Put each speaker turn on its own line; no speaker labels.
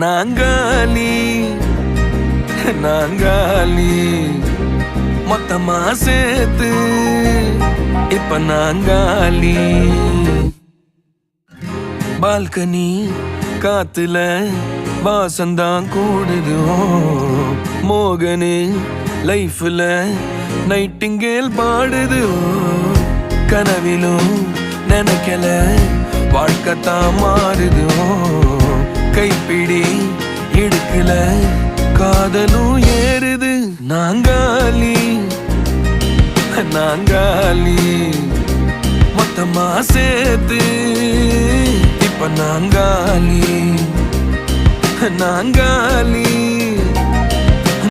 நாங்காலி நாங்காலி மொத்தமா சேர்த்து இப்ப நாங்காலி. பால்கனி காத்துல வாசந்தான் கூடுது. மோகனு லைஃப்ல நைட்டிங்கேல் பாடுது. கனவிலும் நினைக்கல வாழ்க்கைத்தான் மாறுது. கைப்பிடி இடுக்கல காதலும் ஏறுது. நாங்காலி நாங்காலி மொத்தமா சேர்த்து இப்ப நாங்காலி நாங்காலி.